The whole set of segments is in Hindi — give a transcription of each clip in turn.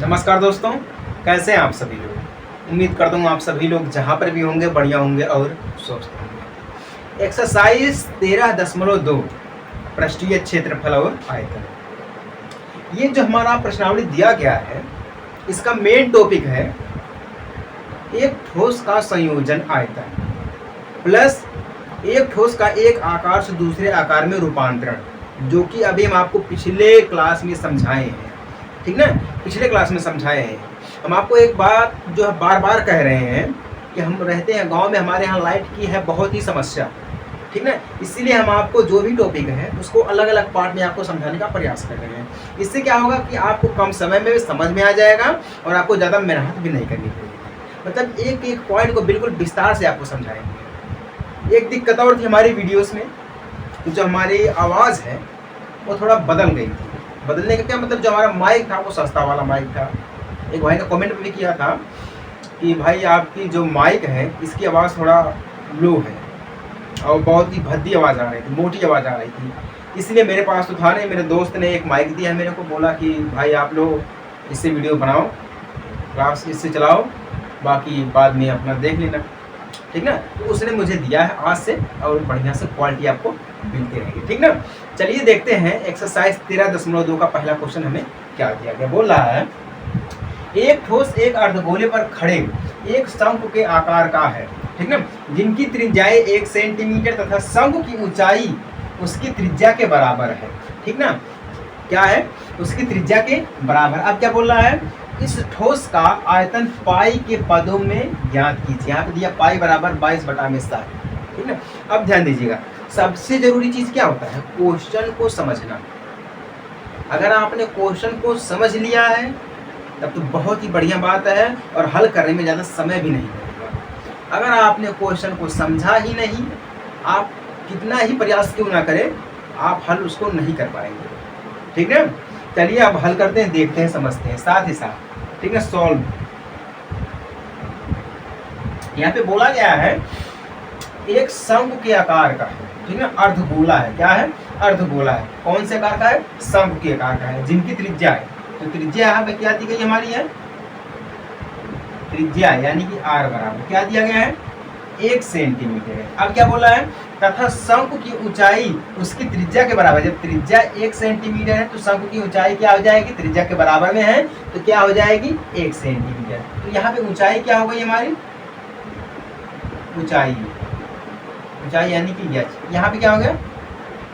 नमस्कार दोस्तों, कैसे हैं आप सभी लोग। उम्मीद करता हूँ आप सभी लोग जहाँ पर भी होंगे बढ़िया होंगे और स्वस्थ होंगे। एक्सरसाइज 13.2 पृष्ठीय क्षेत्रफल और आयतन, ये जो हमारा प्रश्नावली दिया गया है इसका मेन टॉपिक है एक ठोस का संयोजन आयतन प्लस एक ठोस का एक आकार से दूसरे आकार में रूपांतरण, जो कि अभी हम आपको पिछले क्लास में समझाए हैं। ठीक ना, पिछले क्लास में समझाए हैं। हम आपको एक बात जो है बार बार कह रहे हैं कि हम रहते हैं गांव में, हमारे यहाँ लाइट की है बहुत ही समस्या। ठीक ना, इसीलिए हम आपको जो भी टॉपिक है उसको अलग अलग पार्ट में आपको समझाने का प्रयास कर रहे हैं। इससे क्या होगा कि आपको कम समय में समझ में आ जाएगा और आपको ज़्यादा मेहनत भी नहीं करनी पड़ेगी। मतलब एक एक पॉइंट को बिल्कुल विस्तार से आपको समझाएंगे। एक दिक्कत और थी हमारी वीडियोस में, जो हमारी आवाज़ है वो थोड़ा बदल गई थी। बदलने का क्या मतलब, जो हमारा माइक था वो सस्ता वाला माइक था। एक भाई ने कमेंट भी किया था कि भाई आपकी जो माइक है इसकी आवाज़ थोड़ा लो है और बहुत ही भद्दी आवाज़ आ रही थी, मोटी आवाज़ आ रही थी। इसलिए मेरे पास तो था नहीं, मेरे दोस्त ने एक माइक दिया मेरे को, बोला कि भाई आप लोग इससे वीडियो बनाओ, क्लास इससे चलाओ, बाकी बाद में अपना देख लेना। ठीक ना, तो उसने मुझे दिया है आज से और बढ़िया से क्वालिटी आपको मिलती रहेगी। ठीक ना, चलिए देखते हैं एक्सरसाइज 13.2 का पहला क्वेश्चन हमें क्या दिया गया। बोल रहा है एक ठोस एक अर्धगोले पर खड़े एक शंकु के आकार का है, ठीक ना, जिनकी त्रिज्याएं 1 सेंटीमीटर तथा शंकु की ऊंचाई उसकी त्रिज्या के बराबर है। ठीक ना, क्या है, उसकी त्रिज्या के बराबर। अब क्या बोल रहा है, इस ठोस का आयतन पाई के पदों में ज्ञात कीजिए। यहाँ पे दिया पाई बराबर 22/7। ठीक ना, अब ध्यान दीजिएगा, सबसे जरूरी चीज क्या होता है, क्वेश्चन को समझना। अगर आपने क्वेश्चन को समझ लिया है तब तो बहुत ही बढ़िया बात है और हल करने में ज़्यादा समय भी नहीं लगेगा। अगर आपने क्वेश्चन को समझा ही नहीं, आप कितना ही प्रयास क्यों ना करें, आप हल उसको नहीं कर पाएंगे। ठीक है, चलिए अब हल करते हैं, देखते हैं, समझते हैं साथ ही साथ। ठीक है, सॉल्व। यहाँ पे बोला गया है एक शंकु के आकार का है, ठीक है, अर्धगोला है। क्या है, अर्धगोला है। कौन से आकार का है, शंकु के आकार का है, जिनकी त्रिज्या है, तो त्रिज्या यहाँ पे क्या दी गई हमारी है, त्रिज्या यानी कि r बराबर क्या दिया गया है, 1 सेंटीमीटर है। अब क्या बोला है, तथा शंकु की ऊंचाई उसकी त्रिज्या के बराबर। जब त्रिज्या 1 सेंटीमीटर है तो शंकु की ऊंचाई क्या हो जाएगी, त्रिज्या के बराबर में है तो क्या हो जाएगी, 1 सेंटीमीटर। तो यहाँ पे ऊंचाई क्या हो गई हमारी, ऊंचाई, ऊंचाई यानी कि यच, यहाँ पे क्या हो गया,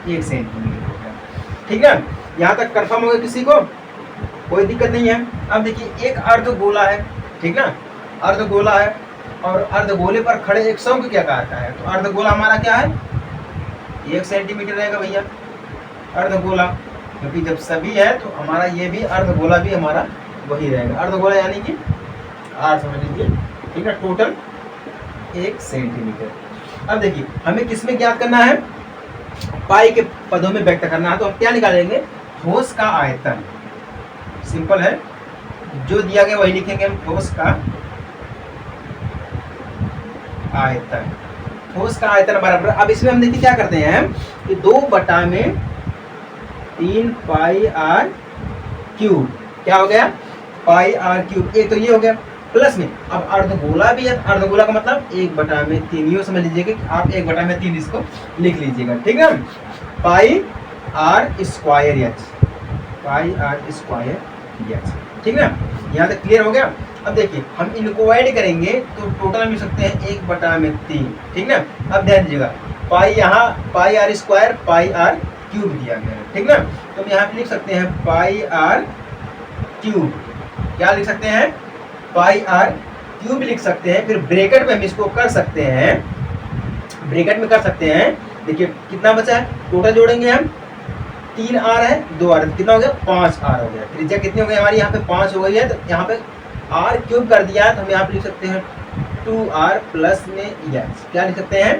1 सेंटीमीटर हो गया। ठीक है, यहाँ तक कंफर्म हो गया किसी को, कोई दिक्कत नहीं है। अब देखिए एक अर्धगोला है, ठीक ना, अर्धगोला है और अर्धगोले पर खड़े एक शंकु के आकार का है। तो अर्धगोला हमारा क्या है, 1 सेंटीमीटर रहेगा भैया अर्धगोला, क्योंकि जब सभी है तो हमारा ये भी अर्धगोला भी हमारा वही रहेगा। अर्धगोला यानी कि r समझ लीजिए। ठीक है, टोटल 1 सेंटीमीटर। अब देखिए हमें किसमें ज्ञात करना है, पाई के पदों में व्यक्त करना है। तो हम क्या निकालेंगे, ठोस का आयतन। सिंपल है, जो दिया गया वही लिखेंगे हम, ठोस का आयतन। ठोस का आयतन बराबर, अब इसमें हम देखिए क्या करते हैं कि 2/3 पाई r क्यूब, क्या हो गया, पाई r क्यूब। एक तो ये हो गया, प्लस में अब अर्धगोला भी है, अर्धगोला का मतलब 1/3, ये समझ लीजिएगा कि आप 1/3 इसको लिख लीजिएगा। ठीक है, पाई r स्क्वायर एच, पाई r स्क्वायर एच। ठीक है, यहाँ तक क्लियर हो गया। अब देखिए हम इनको ऐड करेंगे तो टोटल मिल सकते हैं 1/3। ठीक ना, अब ध्यान दीजिएगा, पाई यहाँ पाई r square pi r cube दिया गया है। ठीक ना, तो हम यहाँ पे लिख सकते हैं पाई r क्यूब, क्या लिख सकते हैं, पाई r क्यूब लिख सकते हैं। फिर ब्रैकेट में हम इसको कर सकते हैं, ब्रैकेट में कर सकते हैं। देखिए कितना बचा है, टोटल जोड़ेंगे हम, 3r है 2r, कितना हो गया, 5r हो गया। त्रिज्या कितनी हो गई हमारी, यहाँ पे 5 हो गई है, तो यहाँ पे r क्यूब कर दिया है तो हम यहाँ पे लिख सकते हैं 2r प्लस में h, क्या लिख सकते हैं,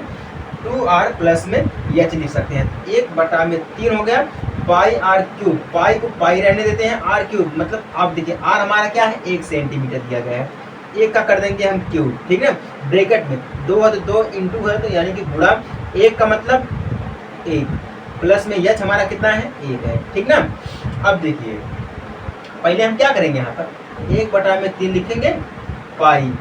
2r प्लस में h लिख सकते हैं। 1/3 हो गया, पाई r क्यूब, पाई को पाई रहने देते हैं, r क्यूब मतलब आप देखिए r हमारा क्या है, 1 सेंटीमीटर दिया गया है, 1 का कर देंगे हम क्यूब। ठीक है, ब्रैकेट में 2 है तो 2 इंटू है तो यानी कि गुणा, 1 का मतलब 1, प्लस में h हमारा कितना है, 1 है। ठीक ना, अब देखिए पहले हम क्या करेंगे, यहाँ पर 1/3 लिखेंगे पाई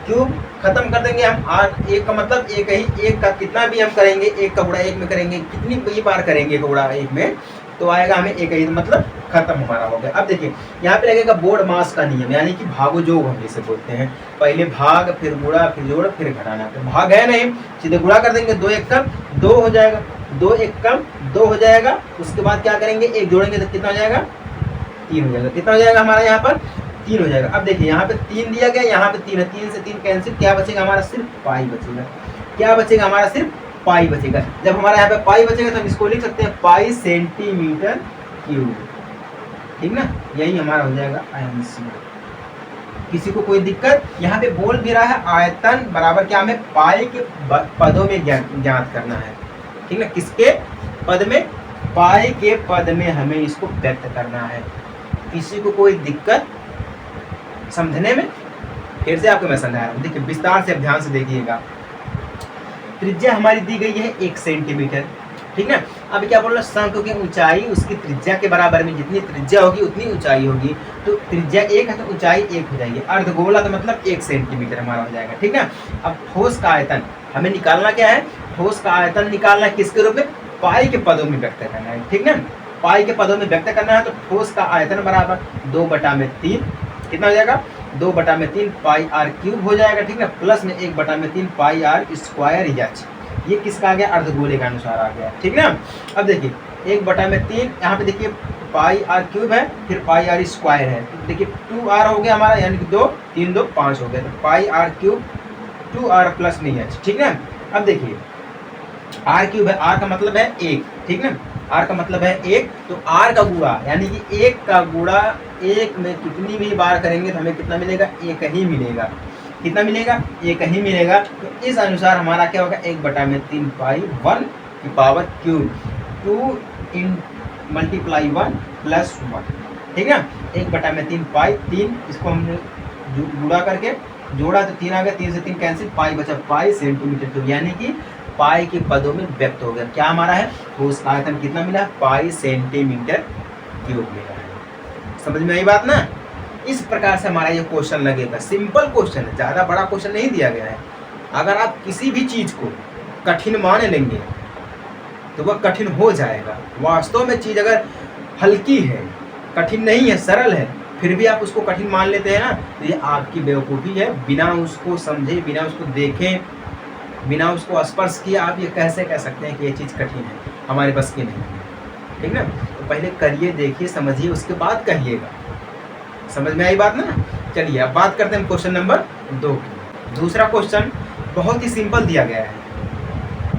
क्यूब, खत्म कर देंगे हम। आर एक का मतलब एक ही, एक का कितना भी हम करेंगे, एक का गुणा एक में करेंगे, कितनी भी बार करेंगे गुणा एक में, तो आएगा हमें एक ही, मतलब खत्म हमारा हो गया। अब देखिए यहाँ पे लगेगा बोर्ड मास का नियम, यानी कि भागोजोग हम इसे बोलते हैं। पहले भाग, फिर गुणा, फिर जोड़, फिर घटाना। तो भाग है नहीं, सीधे गुणा कर देंगे, 2 1 कम 2 हो जाएगा, 2 1 कम 2 हो जाएगा। उसके बाद क्या करेंगे, एक जोड़ेंगे तो कितना हो जाएगा, 3 हो जाएगा। कितना हो जाएगा हमारा यहाँ पर, 3 हो जाएगा। अब देखिए यहाँ पे 3 दिया गया, यहाँ पे 3 है, 3 से 3 कैंसिल, क्या बचेगा हमारा, सिर्फ पाई बचेगा। क्या बचेगा हमारा, सिर्फ पाई बचेगा। जब हमारा यहाँ पे पाई बचेगा तो हम इसको लिख सकते हैं पाई सेंटीमीटर क्यूब, ठीक ना। यही हमारा हो जाएगा आंसर। किसी को कोई दिक्कत, यहाँ पे बोल भी रहा है आयतन बराबर क्या, हमें पाई के पदों में ज्ञात करना है, ठीक ना। किसके पद में, पाई के पद में हमें इसको व्यक्त करना है। किसी को कोई दिक्कत समझने में, फिर से आपको मैं समझा रहा हूँ, देखिए विस्तार से, अब ध्यान से देखिएगा। त्रिज्या हमारी दी गई है 1 सेंटीमीटर, ठीक है। अब क्या बोल रहा है, शंख की ऊंचाई उसकी त्रिज्या के बराबर में, जितनी त्रिज्या होगी उतनी ऊंचाई होगी। तो त्रिज्या 1 है तो ऊंचाई 1 हो जाएगी। अर्धगोला तो मतलब 1 सेंटीमीटर हमारा हो जाएगा, ठीक है। अब ठोस का आयतन हमें निकालना क्या है, ठोस का आयतन निकालना है किसके रूप में, पाई के पदों में व्यक्त करना है, ठीक ना। पाई के पदों में व्यक्त करना है तो ठोस का आयतन बराबर 2/3, कितना हो जाएगा, 2/3 पाई आर क्यूब हो जाएगा, ठीक है। प्लस में 1/3 पाई आर स्क्वायर एच, ये किसका आ गया, अर्धगोले के अनुसार आ गया, ठीक ना। अब देखिए 1/3, यहाँ पे देखिए पाई आर क्यूब है, फिर पाई आर स्क्वायर है, तो देखिए 2r हो गया हमारा, यानी कि 2 3 2 5 हो गया। तो पाई आर क्यूब 2r प्लस में एच, ठीक है। अब देखिए आर क्यूब है, आर का मतलब है 1, ठीक ना, आर का मतलब है 1, तो आर का गुणा, यानी कि 1 का गुणा 1 में कितनी भी बार करेंगे तो हमें कितना मिलेगा, 1 ही मिलेगा। कितना मिलेगा, 1 ही मिलेगा। तो इस अनुसार हमारा क्या होगा, 1/3 पाई 1 की पावर क्यूब, 2 इन मल्टीप्लाई 1 प्लस 1, ठीक है। 1/3 पाई 3, इसको हमने गुणा करके जोड़ा तो 3 आ गया, 3 से 3 कैंसिल, पाई बचा पाई सेंटीमीटर क्यूब, यानी कि पाई के पदों में व्यक्त हो गया। क्या हमारा है, ठोस आयतन कितना मिला, पाई सेंटीमीटर क्यूब मिला है। समझ में आई बात ना। इस प्रकार से हमारा ये क्वेश्चन लगेगा, सिंपल क्वेश्चन है, ज़्यादा बड़ा क्वेश्चन नहीं दिया गया है। अगर आप किसी भी चीज़ को कठिन मान लेंगे तो वह कठिन हो जाएगा। वास्तव में चीज़ अगर हल्की है, कठिन नहीं है, सरल है, फिर भी आप उसको कठिन मान लेते हैं ना, तो ये आपकी बेवकूफ़ी है। बिना उसको समझे, बिना उसको देखें, बिना उसको स्पर्श किए आप ये कैसे कह सकते हैं कि ये चीज़ कठिन है, हमारे बस की नहीं है, ठीक ना। तो पहले करिए, देखिए, समझिए, उसके बाद कहिएगा। समझ में आई बात ना। चलिए अब बात करते हैं क्वेश्चन नंबर 2 की। दूसरा क्वेश्चन बहुत ही सिंपल दिया गया है,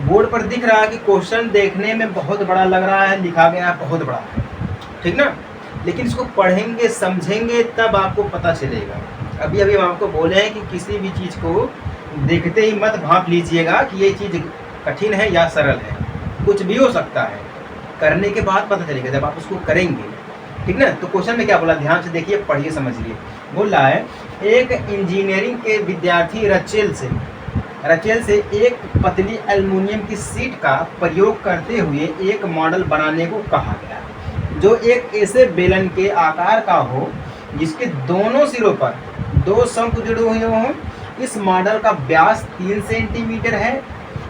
बोर्ड पर दिख रहा है कि क्वेश्चन देखने में बहुत बड़ा लग रहा है, लिखा गया है बहुत बड़ा है, ठीक ना, लेकिन इसको पढ़ेंगे समझेंगे तब आपको पता चलेगा। अभी अभी हम आपको बोले हैं कि किसी भी चीज़ को देखते ही मत भांप लीजिएगा कि ये चीज़ कठिन है या सरल है, कुछ भी हो सकता है, करने के बाद पता चलेगा जब आप उसको करेंगे, ठीक ना। तो क्वेश्चन में क्या बोला, ध्यान से देखिए, पढ़िए, समझिए। बोल रहा है एक इंजीनियरिंग के विद्यार्थी रचेल से एक पतली एल्युमिनियम की शीट का प्रयोग करते हुए एक मॉडल बनाने को कहा गया, जो एक ऐसे बेलन के आकार का हो जिसके दोनों सिरों पर 2 शंकु जुड़े हुए हों। इस मॉडल का व्यास 3 सेंटीमीटर है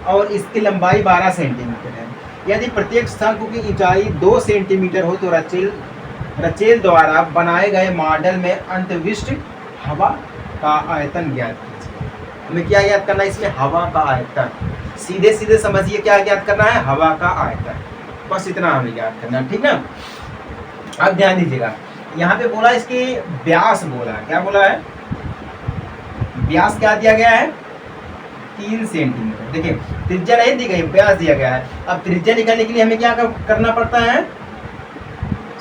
और इसकी लंबाई 12 सेंटीमीटर है। यदि प्रत्येक शंकु की ऊंचाई 2 सेंटीमीटर हो तो रचेल द्वारा बनाए गए मॉडल में अंतर्विष्ट हवा का आयतन ज्ञात कीजिए। हमें क्या ज्ञात करना है इसमें, हवा का आयतन। सीधे सीधे समझिए क्या ज्ञात करना है, हवा का आयतन, बस इतना हमें ज्ञात करना, ठीक ना। अब ध्यान दीजिएगा, यहाँ पे बोला इसकी व्यास बोला, क्या बोला है, व्यास क्या दिया गया है, 3 सेंटीमीटर। देखिए त्रिज्या नहीं दी गई, व्यास दिया गया है। अब त्रिज्या निकालने के लिए हमें क्या करना पड़ता है,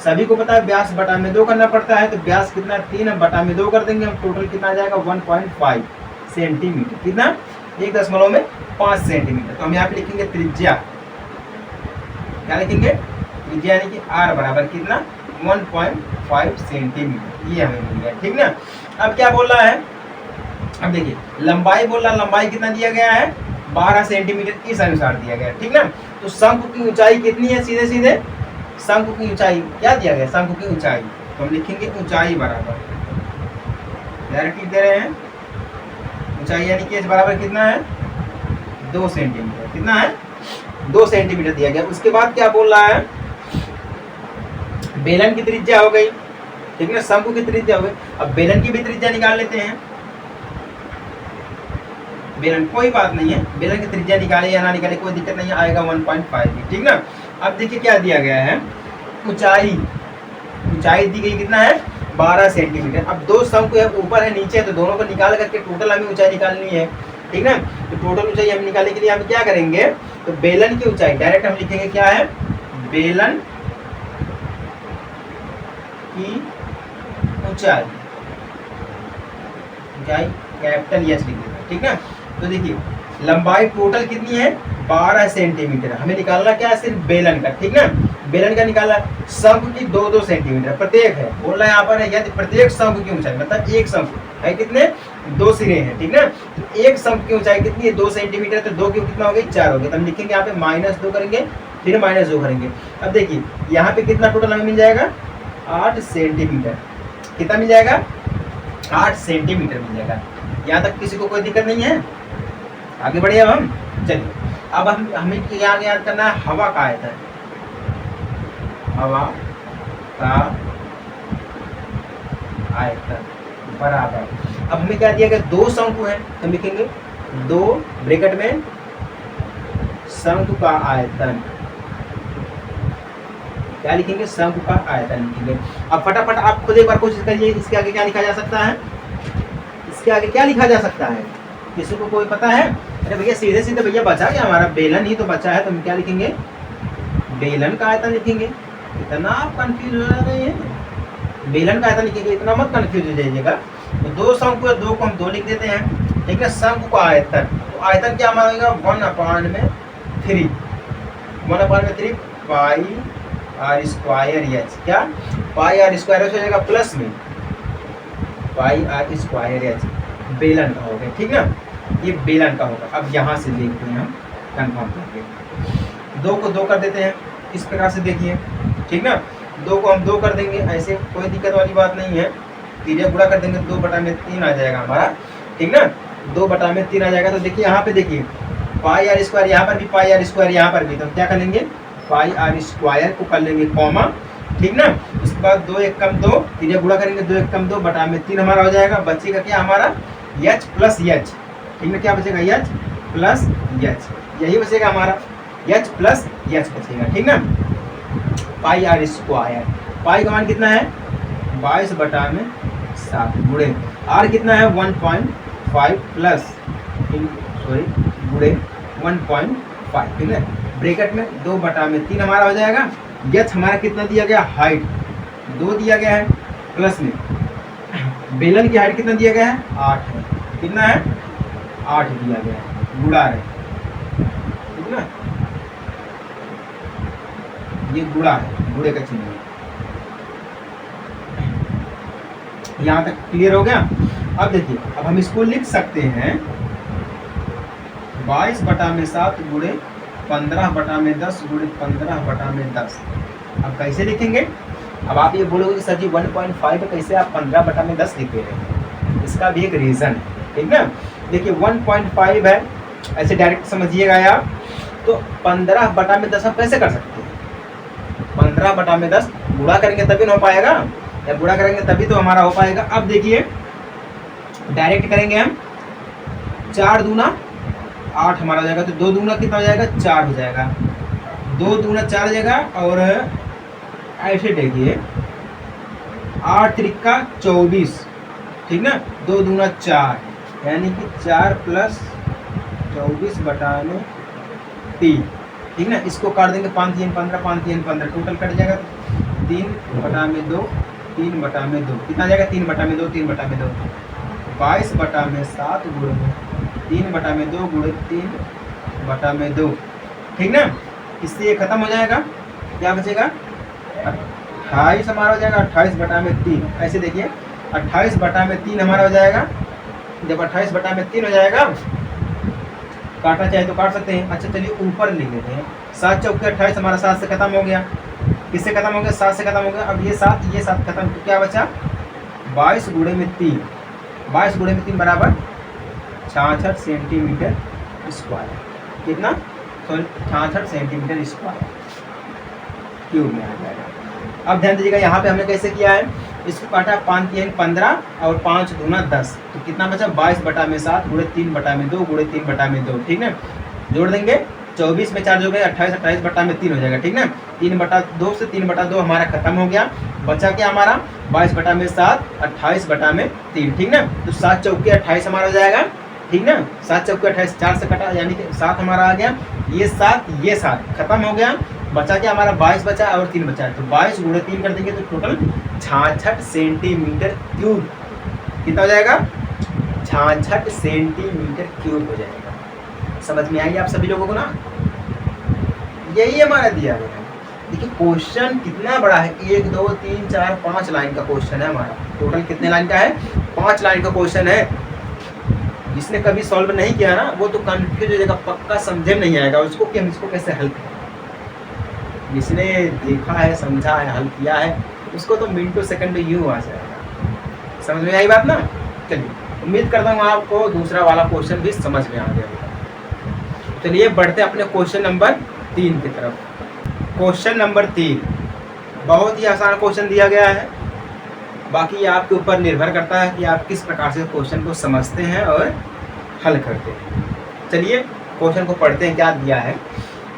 सभी को पता है व्यास बटा में 2 करना पड़ता है। तो व्यास कितना, 3 बटा में 2 कर देंगे हम, टोटल कितना आ जाएगा 1.5 सेंटीमीटर, कितना 1.5 सेंटीमीटर। तो हम यहाँ पे लिखेंगे त्रिज्या, क्या लिखेंगे, त्रिज्या यानी कि r बराबर कितना 1.5 सेंटीमीटर, ये हमें मिल गया, ठीक ना। अब क्या बोल रहा है, अब देखिए लंबाई बोल रहा, लंबाई कितना दिया गया है 12 सेंटीमीटर, इस अनुसार दिया गया, ठीक ना। तो शंकु की ऊंचाई कितनी है, सीधे सीधे शंकु की ऊंचाई क्या दिया गया, शंकु की ऊंचाई, तो हम लिखेंगे ऊंचाई बराबर डायरेक्ट लिख दे रहे हैं। ऊंचाई यानी कि h बराबर कितना है 2 सेंटीमीटर, कितना है 2 सेंटीमीटर दिया गया। उसके बाद क्या बोल रहा है, बेलन की त्रिज्या हो गई, ठीक है, शंकु की त्रिज्या हो गई। अब बेलन की भी त्रिज्या निकाल लेते हैं। बेलन कोई बात नहीं है, बेलन की त्रिज्या निकाले या ना निकाले कोई दिक्कत नहीं है, आएगा 1.5, ठीक ना। अब देखिए क्या दिया गया है, ऊंचाई दी गई कितना है 12 सेंटीमीटर। अब दो शंकु है, ऊपर है नीचे है, तो दोनों को निकाल करके टोटल हमें ऊंचाई निकालनी है, ठीक ना। तो टोटल ऊंचाई हम निकालने के लिए हम क्या करेंगे, तो बेलन की ऊंचाई डायरेक्ट हम लिखेंगे क्या है, बेलन की ऊंचाई कैपिटल एच लिख देंगे, ठीक ना। तो देखिए लंबाई टोटल कितनी है 12 सेंटीमीटर, हमें निकालना क्या है सिर्फ बेलन का, ठीक ना। बेलन का निकालना, शंकु की 2-2 सेंटीमीटर प्रत्येक है, बोल रहा है यहाँ पर है यदि प्रत्येक शंकु की ऊंचाई मतलब एक शंकु है कितने 2 सिरे हैं, ठीक ना। तो एक शंकु की ऊंचाई कितनी है 2 सेंटीमीटर, तो 2 की कितना हो गई 4 हो गया। तो हम लिखेंगे यहाँ पे -2 करेंगे, फिर -2 करेंगे। अब देखिए यहाँ पे कितना टोटल हमें मिल जाएगा 8 सेंटीमीटर, कितना मिल जाएगा 8 सेंटीमीटर मिल जाएगा। यहाँ तक किसी को कोई दिक्कत नहीं है, आगे बढ़े अब हम। चलिए अब हमें क्या याद करना है, हवा का आयतन, हवा का आयतन बराबर, अब हमें क्या दिया गया 2 शंकु है, तो लिखेंगे 2 ब्रैकेट में शंकु का आयतन, क्या लिखेंगे शंकु का आयतन लिखेंगे। अब फटाफट आप खुद एक बार कोशिश करिए, इसके आगे क्या लिखा जा सकता है, इसके आगे क्या लिखा जा सकता है, किसी को कोई पता है? अरे भैया सीधे सीधे भैया बचा क्या, हमारा बेलन ही तो बचा है, तो हम क्या लिखेंगे बेलन का आयतन लिखेंगे। इतना आप कंफ्यूज हो रहे हैं, बेलन का आयतन लिखेंगे, इतना मत कंफ्यूज हो जाइएगा। तो 2 शंकु है, 2 को हम 2 लिख देते हैं, ठीक है। शंकु का आयतन, तो आयतन क्या हमारा होगा 1/3, 1/3 पाई आर स्क्वायर एच, क्या पाई आर स्क्वायर एच हो जाएगा प्लस में पाई आर स्क्वायर एच, बेलन का हो गया, ठीक ना। ये बेलन का होगा। अब यहाँ से देखते हैं हम कंफर्म करके, 2 को 2 कर देते हैं इस प्रकार से, देखिए ठीक ना। 2 को हम 2 कर देंगे, ऐसे कोई दिक्कत वाली बात नहीं है, तीरे गुणा कर देंगे 2/3 आ जाएगा हमारा, ठीक ना। 2/3 आ जाएगा। तो देखिए यहाँ पे देखिए पाई आर स्क्वायर, यहाँ पर भी पाई आर स्क्वायर, यहाँ पर भी, तो क्या कर लेंगे पाई आर स्क्वायर को कर लेंगे कॉमा, ठीक ना। उसके बाद 2 1 कम 2, तीरे गुणा करेंगे 2 1 कम 2/3 हमारा हो जाएगा। बचेगा क्या हमारा एच प्लस एच, ठीक ना, क्या बचेगा एच प्लस एच, यही बचेगा हमारा एच प्लस एच बचेगा, ठीक ना। पाई आर स्क्वायर, पाई का मान कितना है 22/7 गुणे आर कितना है 1.5 प्लस सॉरी गुणे 1.5, ठीक है। ब्रैकेट में 2/3 हमारा हो जाएगा। एच हमारा कितना दिया गया हाइट 2 दिया गया है, प्लस में बेलन की हाइट कितना दिया गया है 8 है, कितना है 8 दिया गया है, गुणा है, ठीक ना, ये गुणा है, गुणे का चिन्ह है। यहाँ तक क्लियर हो गया। अब देखिए अब हम इसको लिख सकते हैं 22/7 गुणे 15/10 गुणे 15/10। अब कैसे लिखेंगे, अब आप ये बोलोगे कि सर जी 1.5 कैसे आप 15/10 लिख रहे हैं, इसका भी एक रीज़न है, ठीक ना। देखिए 1.5 है, ऐसे डायरेक्ट समझिएगा आप, तो 15/10 आप कैसे कर सकते हैं, 15/10 गुणा करेंगे तभी ना हो पाएगा, या गुणा करेंगे तभी तो हमारा हो पाएगा। अब देखिए डायरेक्ट करेंगे हम, 4 दूना 8 हमारा हो जाएगा, तो 2 दूना कितना हो जाएगा 4 हो जाएगा, 2 दूना 4 हो जाएगा। और ऐसे देखिए 8 त्रिका 24, ठीक ना, 2 दूना 4 यानी कि 4 प्लस 24/3, ठीक ना। इसको काट देंगे 5 3 15, 5 3 15, टोटल कट जाएगा 3/2, 3/2 कितना जाएगा 3/2, 3/2 22/7 गुणे 3/2 गुणे 3/2, ठीक ना। इससे ये खत्म हो जाएगा, क्या बचेगा 28 हमारा हो जाएगा, 28/3। ऐसे देखिए 28/3 हमारा हो जाएगा। जब 28/3 हो जाएगा, काटना चाहे तो काट सकते हैं। अच्छा चलिए ऊपर लिख लेते हैं, 7 चौके 28 हमारा 7 से खत्म हो गया, किससे खत्म हो गया 7 से खत्म हो गया। अब ये 7 खत्म, तो क्या बचा 22 गुणे में 3, 22 गुणे में 3 बराबर 66 सेंटीमीटर स्क्वायर। कितना? सॉरी 66 सेंटीमीटर स्क्वायर क्यूब में आ जाएगा। अब ध्यान दीजिएगा यहाँ पे हमने कैसे किया है, इसको काटा 5 3 15 और 5 दूना 10, तो कितना बचा 22/7 गुणे 3/2 गुणे 3/2, ठीक ना। जोड़ देंगे 24 में 4 जोड़े 28, 28/3 हो जाएगा, ठीक ना। 3/2 से 3/2 हमारा खत्म हो गया, बचा क्या हमारा 22/7 28/3, ठीक ना। तो 7 चौके 28 हमारा हो जाएगा, ठीक ना। 7 चौके 28, 4 से कटा यानी कि 7 हमारा आ गया, ये 7 खत्म हो गया, बचा क्या हमारा 22 बचा और 3 बचा है, तो 22 गुणे 3 कर देंगे तो टोटल 66 सेंटीमीटर क्यूब कितना हो जाएगा, 66 सेंटीमीटर क्यूब हो जाएगा। समझ में आई आप सभी लोगों को ना। यही हमारा दिया गया है। देखिए क्वेश्चन कितना बड़ा है, 1 2 3 4 5 लाइन का क्वेश्चन है हमारा। टोटल कितने लाइन का है, 5 लाइन का क्वेश्चन है। जिसने कभी सॉल्व नहीं किया ना वो तो कंफ्यूज हो जाएगा, पक्का समझे नहीं आएगा उसको कि हम इसको कैसे हल करें। जिसने देखा है, समझा है, हल किया है, उसको तो मिनटों सेकंड में यूँ आ जाएगा। समझ में आई बात ना। चलिए उम्मीद करता हूँ आपको दूसरा वाला क्वेश्चन भी समझ में आ गया होगा। चलिए बढ़ते अपने क्वेश्चन नंबर 3 की तरफ। क्वेश्चन नंबर 3 बहुत ही आसान क्वेश्चन दिया गया है, बाकी आपके ऊपर निर्भर करता है कि आप किस प्रकार से क्वेश्चन को समझते हैं और हल करते हैं। चलिए क्वेश्चन को पढ़ते हैं। क्या दिया है,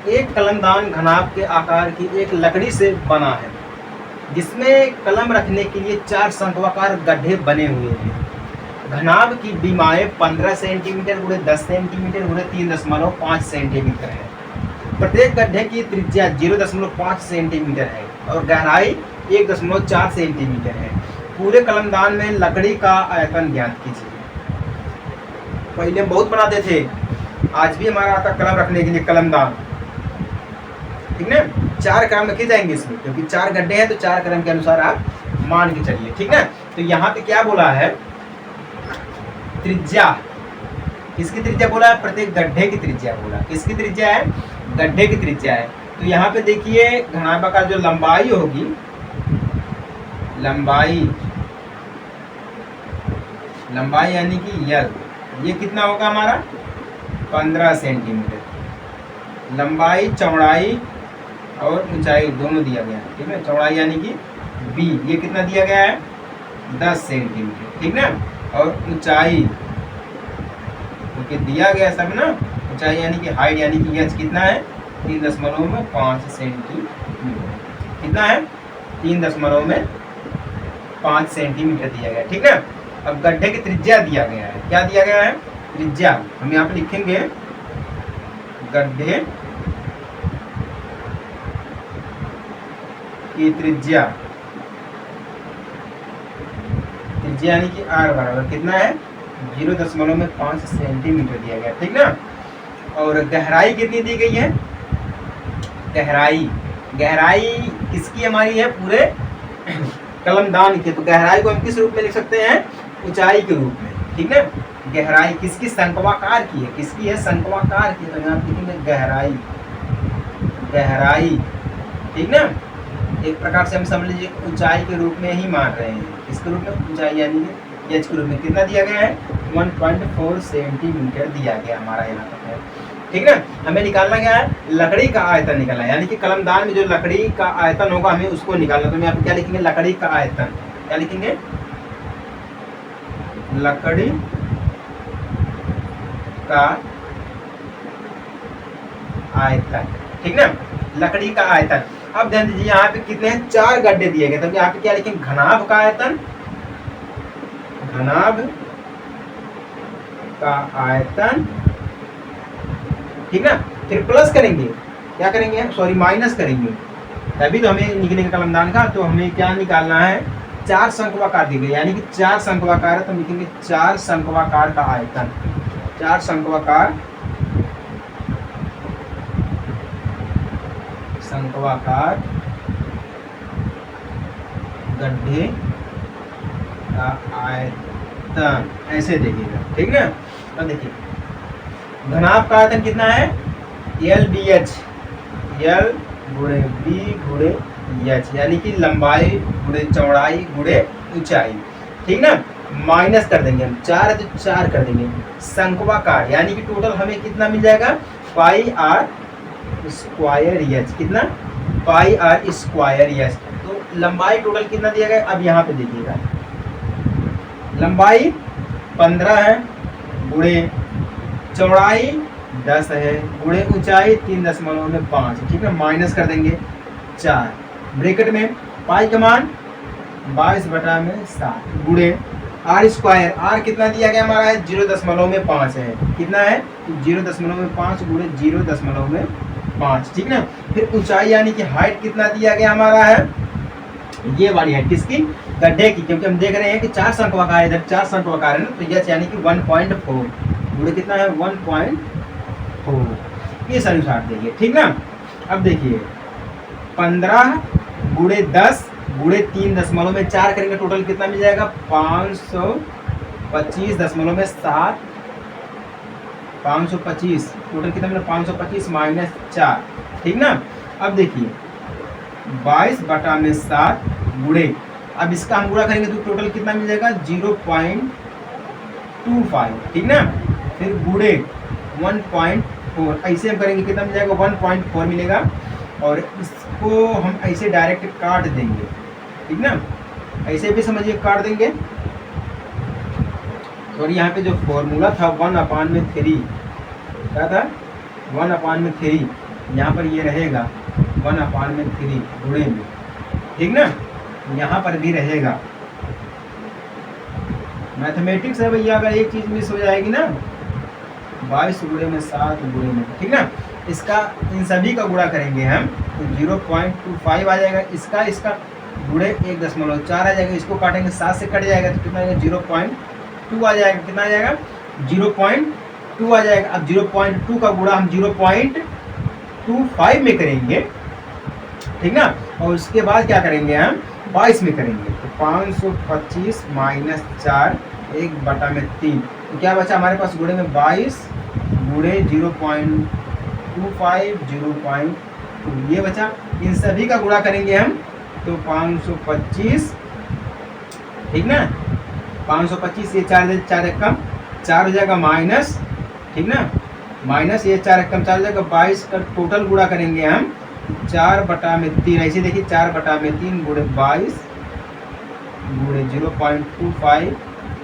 एक कलमदान घनाभ के आकार की एक लकड़ी से बना है जिसमें कलम रखने के लिए 4 शंक्वाकार गड्ढे बने हुए हैं। घनाभ की बीमाएँ 15 सेंटीमीटर गुणे 10 सेंटीमीटर गुणे 3.5 सेंटीमीटर है। प्रत्येक गड्ढे की त्रिज्या 0.5 सेंटीमीटर है और गहराई 1.4 सेंटीमीटर है। पूरे कलमदान में लकड़ी का आयतन ज्ञात कीजिए। पहले हम बहुत बनाते थे, आज भी हमारा आता कलम रखने के लिए कलमदान, ठीक ना। 4 कलम रखे जाएंगे इसमें, क्योंकि 4 गड्ढे हैं तो 4 कलम के अनुसार आप मान के चलिए, ठीक ना। तो यहाँ पे क्या बोला है, त्रिज्या, किसकी त्रिज्या बोला है, प्रत्येक गड्ढे की त्रिज्या बोला। किसकी त्रिज्या है, गड्ढे की त्रिज्या है। तो यहाँ पे देखिए घनाभ का जो लंबाई होगी, लंबाई यानी कि यल, ये कितना होगा हमारा 15 सेंटीमीटर। लंबाई, चौड़ाई और ऊंचाई दोनों दिया गया है, ठीक है। चौड़ाई यानी कि बी, ये कितना दिया गया है 10 सेंटीमीटर, ठीक ना। और ऊंचाई क्योंकि दिया गया सब ना, ऊंचाई यानी कि हाइट यानी कि एच कितना है 3.5 सेंटीमीटर, कितना है 3.5 सेंटीमीटर दिया गया, ठीक है। अब गड्ढे की त्रिज्या दिया गया है, क्या दिया गया है, त्रिज्या। हम यहाँ पे लिखेंगे गड्ढे की त्रिज्या, यानी कि r बराबर कितना है 0.5 सेंटीमीटर दिया गया, ठीक ना। और गहराई कितनी दी गई है, गहराई किसकी हमारी है, पूरे कलमदान की। तो गहराई को हम किस रूप में लिख सकते हैं, ऊंचाई के रूप में, ठीक है। गहराई किसकी, शंक्वाकार की है, किसकी है, शंक्वाकार की। तो यहाँ लिखेंगे गहराई, ठीक ना। एक प्रकार से हम समझ लीजिए ऊंचाई के रूप में ही मान रहे हैं। इसके रूप में ऊंचाई यानी कि एच के रूप में कितना दिया गया है 1.4 सेंटीमीटर दिया गया हमारा यहाँ तक है, ठीक ना। हमें निकालना क्या है, लकड़ी का आयतन निकालना है, यानी कि कलमदान में जो लकड़ी का आयतन होगा हमें उसको निकालना। तो यहाँ पे क्या लिखेंगे, लकड़ी का आयतन, क्या लिखेंगे, लकड़ी का आयतन, ठीक ना, लकड़ी का आयतन। अब ध्यान दीजिए यहाँ पे कितने हैं, 4 गड्ढे दिए गए। तब यहाँ पे क्या लिखेंगे, घनाभ का आयतन, घनाभ का आयतन, ठीक ना। फिर प्लस करेंगे, क्या करेंगे, सॉरी माइनस करेंगे, तभी तो हमें निकलेगा कलमदान का। तो हमें क्या निकालना है, 4 शंक्वाकार दी गई, यानी कि 4 शंक्वाकार है तो हम लिखेंगे 4 शंक्वाकार का आयतन, 4 शंक्वाकार गड्ढे का आयतन, ऐसे देखिएगा, ठीक ना। अब देखिए घनाभ का आयतन कितना है, एल डी एच, एल गुणे बी गुणे एच, यानी कि लंबाई गुणे चौड़ाई गुणे ऊंचाई, ठीक ना। माइनस कर देंगे हम, 4 है तो 4 कर देंगे, शंक्वाकार यानी कि टोटल हमें कितना मिल जाएगा, पाई आर स्क्वायर एच, कितना, पाई आर स्क्वायर एच। तो लंबाई टोटल कितना दिया गया, अब यहाँ पे देखिएगा, लंबाई 15 है, गुणे चौड़ाई 10 है, गुणे ऊंचाई 3.5, ठीक है, माइनस कर देंगे 4, ब्रैकेट में पाई का मान 22/7 गुणे आर स्क्वायर, आर कितना दिया गया हमारा है, 0.5 है, कितना है 0.5 गुणे 0.5, ठीक ना। फिर ऊंचाई यानी कि हाइट कितना दिया गया हमारा है, ये वाली है किसकी, गड्ढे की, क्योंकि हम देख रहे हैं कि 4 शंक्वाकार है, इधर 4 शंक्वाकार है ना, तो यह यानी कि 1.4 गुणे कितना है 1.4, इस अनुसार देखिए, ठीक ना। अब देखिए 15 गुणे 10 गुणे 3.4 करेंगे, टोटल कितना मिल जाएगा 525.7, 525 टोटल कितना मिला 525 माइनस 4, ठीक ना। अब देखिए 22/7 गुणे, अब इसका हम गुणा करेंगे तो टोटल कितना मिल जाएगा 0.25, ठीक ना। फिर गुणे 1.4, ऐसे हम करेंगे कितना मिल जाएगा 1.4 मिलेगा, और इसको हम ऐसे डायरेक्ट काट देंगे, ठीक ना, ऐसे भी समझिए काट देंगे। और यहाँ पे जो फॉर्मूला था 1/3 क्या था, 1/3, यहाँ पर ये रहेगा 1/3 गुणे में, ठीक ना, यहाँ पर भी रहेगा। मैथमेटिक्स है भैया, अगर एक चीज मिस हो जाएगी ना, 22 गुणे में 7 गुणे में, ठीक ना, इसका इन सभी का गुणा करेंगे हम तो 0.25 आ जाएगा, इसका गुणे 1.4 आ जाएगा, इसको काटेंगे 7 से कट जाएगा तो कितना आएगा 0.2 आ जाएगा, कितना आ जाएगा 0.2 आ जाएगा। अब 0.2 का गुणा हम 0.25 में करेंगे, ठीक ना, और उसके बाद क्या करेंगे हम 22 में करेंगे, तो 525 माइनस 4 1/3, तो क्या बचा हमारे पास गुणे में 22 गुणे 0.25 0.2, ये बचा। इन सभी का गुणा करेंगे हम तो 525, ठीक ना, 525 ये 4 कम 4 हो जाएगा माइनस, ठीक ना, माइनस ये 4 कम 4 हो जाएगा 22 का टोटल गुणा करेंगे हम 4/3, ऐसे देखिए 4/3 गुणे 22 गुणे 0.25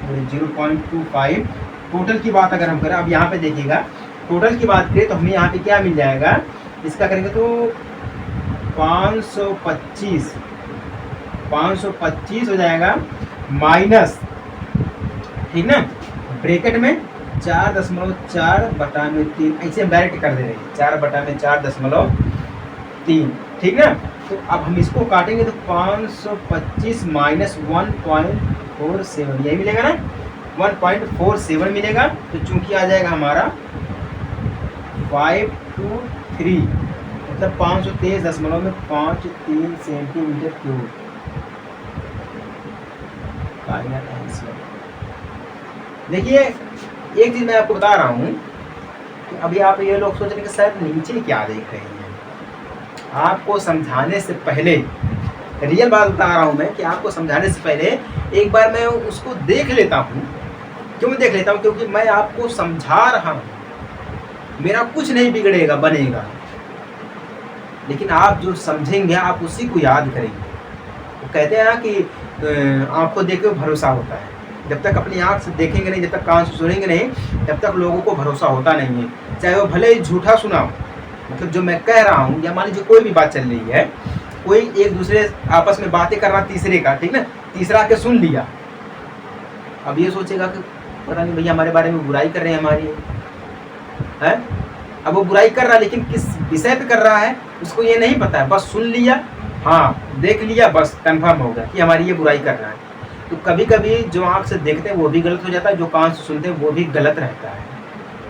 गुणे 0.25, टोटल की बात अगर हम करें, अब यहाँ पे देखिएगा टोटल की बात करें तो हमें यहाँ पे क्या मिल जाएगा, इसका करेंगे तो 525 हो जाएगा माइनस, ठीक ना, ब्रैकेट में 4.4/3, ऐसे हम डायरेक्ट कर दे रहे हैं 4/4.3, ठीक ना। तो अब हम इसको काटेंगे तो 525 माइनस 1.47, यही मिलेगा ना, 1.47 मिलेगा। तो चूंकि आ जाएगा हमारा 523, मतलब 523.53 सेंटीमीटर क्यूब, फाइनल आंसर। देखिए एक चीज मैं आपको बता रहा हूँ कि अभी आप ये लोग सोच रहे हैं कि सर नीचे क्या देख रहे हैं, आपको समझाने से पहले, रियल बात बता रहा हूँ मैं कि आपको समझाने से पहले एक बार मैं उसको देख लेता हूँ। क्यों देख लेता हूँ, क्योंकि मैं आपको समझा रहा हूँ, मेरा कुछ नहीं बिगड़ेगा बनेगा, लेकिन आप जो समझेंगे आप उसी को याद करेंगे। वो कहते हैं ना कि आँखों देख के भरोसा होता है, जब तक अपनी आँख से देखेंगे नहीं, जब तक कान से सुनेंगे नहीं, तब तक लोगों को भरोसा होता नहीं है, चाहे वो भले ही झूठा सुना हो। मतलब जो मैं कह रहा हूँ, या मान लीजिए कोई भी बात चल रही है, कोई एक दूसरे आपस में बातें कर रहा तीसरे का, ठीक ना, तीसरा आके सुन लिया, अब ये सोचेगा कि पता नहीं भैया हमारे बारे में बुराई कर रहे हैं हमारी है। अब वो बुराई कर रहा है लेकिन किस विषय पे कर रहा है उसको ये नहीं पता है, बस सुन लिया, हाँ देख लिया, बस कंफर्म हो गया कि हमारी ये बुराई कर रहा है। तो कभी कभी जो आँख से देखते हैं वो भी गलत हो जाता है, जो कान से सुनते हैं वो भी गलत रहता है,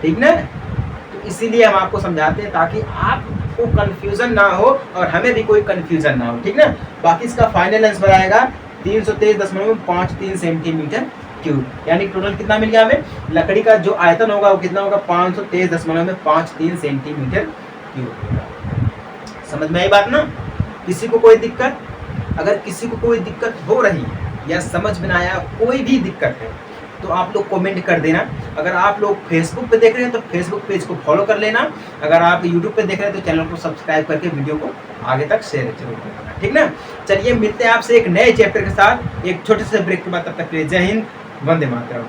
ठीक ना। तो इसीलिए हम आपको समझाते हैं ताकि आपको कन्फ्यूजन ना हो और हमें भी कोई कन्फ्यूजन ना हो, ठीक ना। बाकी इसका फाइनल आंसर आएगा 323.53 सेंटीमीटर क्यूब, यानी टोटल कितना मिल गया हमें, लकड़ी का जो आयतन होगा वो कितना होगा 523.53 सेंटीमीटर क्यूब। समझ में आई बात ना। किसी को कोई दिक्कत, अगर किसी को कोई दिक्कत हो रही है या समझ में ना आया, कोई भी दिक्कत है तो आप लोग कमेंट कर देना। अगर आप लोग फेसबुक पे देख रहे हैं तो फेसबुक पेज को फॉलो कर लेना। अगर आप यूट्यूब पे देख रहे हैं तो चैनल को सब्सक्राइब करके वीडियो को आगे तक शेयर जरूर करना, ठीक ना। चलिए मिलते हैं आपसे एक नए चैप्टर के साथ एक छोटे से ब्रेक के बाद। तब तक के लिए जय हिंद, वंदे मातरम।